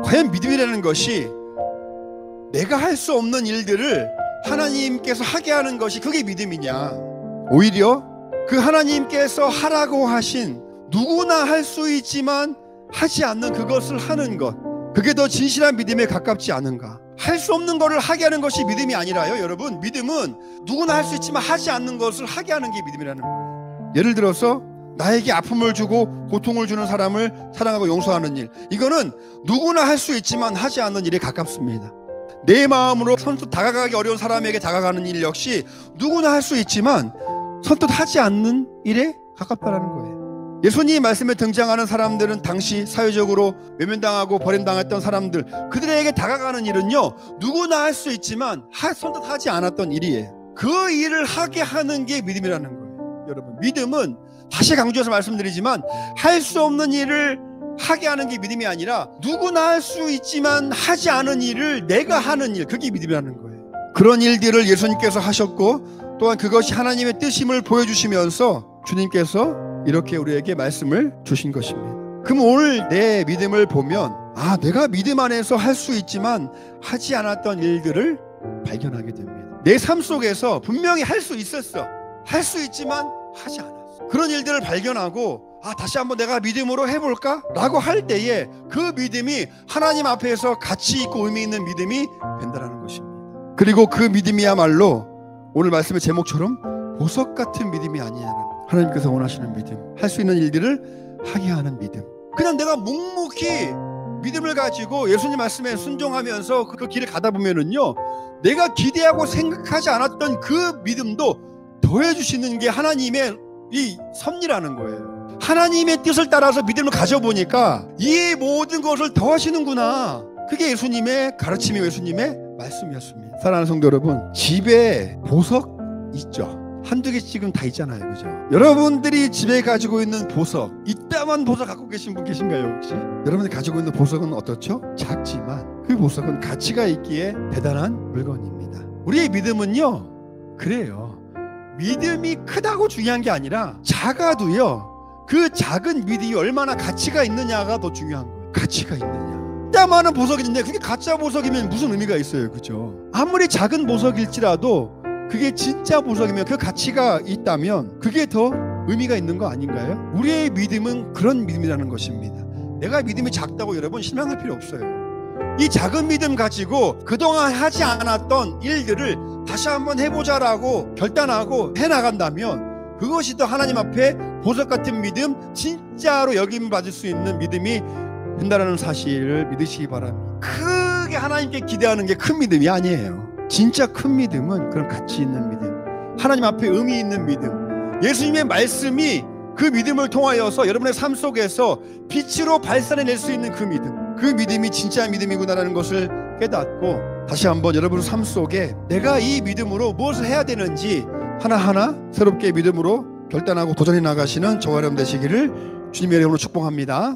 과연 믿음이라는 것이 내가 할 수 없는 일들을 하나님께서 하게 하는 것이 그게 믿음이냐, 오히려 그 하나님께서 하라고 하신 누구나 할 수 있지만 하지 않는 그것을 하는 것, 그게 더 진실한 믿음에 가깝지 않은가? 할 수 없는 것을 하게 하는 것이 믿음이 아니라요, 여러분, 믿음은 누구나 할 수 있지만 하지 않는 것을 하게 하는 게 믿음이라는 거예요. 예를 들어서 나에게 아픔을 주고 고통을 주는 사람을 사랑하고 용서하는 일, 이거는 누구나 할 수 있지만 하지 않는 일에 가깝습니다. 내 마음으로 선뜻 다가가기 어려운 사람에게 다가가는 일 역시 누구나 할 수 있지만 선뜻 하지 않는 일에 가깝다는 거예요. 예수님 말씀에 등장하는 사람들은 당시 사회적으로 외면당하고 버림당했던 사람들, 그들에게 다가가는 일은요, 누구나 할 수 있지만 선뜻 하지 않았던 일이에요. 그 일을 하게 하는 게 믿음이라는 거예요. 여러분, 믿음은 다시 강조해서 말씀드리지만 할 수 없는 일을 하게 하는 게 믿음이 아니라 누구나 할 수 있지만 하지 않은 일을 내가 하는 일, 그게 믿음이라는 거예요. 그런 일들을 예수님께서 하셨고 또한 그것이 하나님의 뜻임을 보여주시면서 주님께서 이렇게 우리에게 말씀을 주신 것입니다. 그럼 오늘 내 믿음을 보면 내가 믿음 안에서 할 수 있지만 하지 않았던 일들을 발견하게 됩니다. 내 삶 속에서 분명히 할 수 있었어, 할 수 있지만 하지 않았어. 그런 일들을 발견하고 다시 한번 내가 믿음으로 해볼까? 라고 할 때에 그 믿음이 하나님 앞에서 가치 있고 의미 있는 믿음이 된다는 것입니다. 그리고 그 믿음이야말로 오늘 말씀의 제목처럼 보석 같은 믿음이 아니냐는, 하나님께서 원하시는 믿음, 할 수 있는 일들을 하게 하는 믿음. 그냥 내가 묵묵히 믿음을 가지고 예수님 말씀에 순종하면서 그 길을 가다 보면은요, 내가 기대하고 생각하지 않았던 그 믿음도 더해주시는 게 하나님의 이 섭리라는 거예요. 하나님의 뜻을 따라서 믿음을 가져보니까 이 모든 것을 더하시는구나. 그게 예수님의 가르침이, 예수님의 말씀이었습니다. 사랑하는 성도 여러분, 집에 보석 있죠? 한두 개 지금 다 있잖아요, 그죠? 여러분들이 집에 가지고 있는 보석, 이따만 보석 갖고 계신 분 계신가요, 혹시? 여러분들이 가지고 있는 보석은 어떻죠? 작지만 그 보석은 가치가 있기에 대단한 물건입니다. 우리의 믿음은요, 그래요. 믿음이 크다고 중요한 게 아니라 작아도요, 그 작은 믿음이 얼마나 가치가 있느냐가 더 중요한 거예요. 가치가 있느냐. 이따만한 보석이 있는데 그게 가짜 보석이면 무슨 의미가 있어요, 그죠? 아무리 작은 보석일지라도 그게 진짜 보석이면, 그 가치가 있다면 그게 더 의미가 있는 거 아닌가요? 우리의 믿음은 그런 믿음이라는 것입니다. 내가 믿음이 작다고 여러분 실망할 필요 없어요. 이 작은 믿음 가지고 그동안 하지 않았던 일들을 다시 한번 해보자라고 결단하고 해나간다면 그것이 또 하나님 앞에 보석 같은 믿음, 진짜로 여김을 받을 수 있는 믿음이 된다는 사실을 믿으시기 바랍니다. 크게 하나님께 기대하는 게 큰 믿음이 아니에요. 진짜 큰 믿음은 그런 가치 있는 믿음, 하나님 앞에 의미 있는 믿음, 예수님의 말씀이 그 믿음을 통하여서 여러분의 삶 속에서 빛으로 발산해낼 수 있는 그 믿음, 그 믿음이 진짜 믿음이구나라는 것을 깨닫고 다시 한번 여러분 삶 속에 내가 이 믿음으로 무엇을 해야 되는지 하나하나 새롭게 믿음으로 결단하고 도전해 나가시는 저와 여러분 되시기를 주님의 이름으로 축복합니다.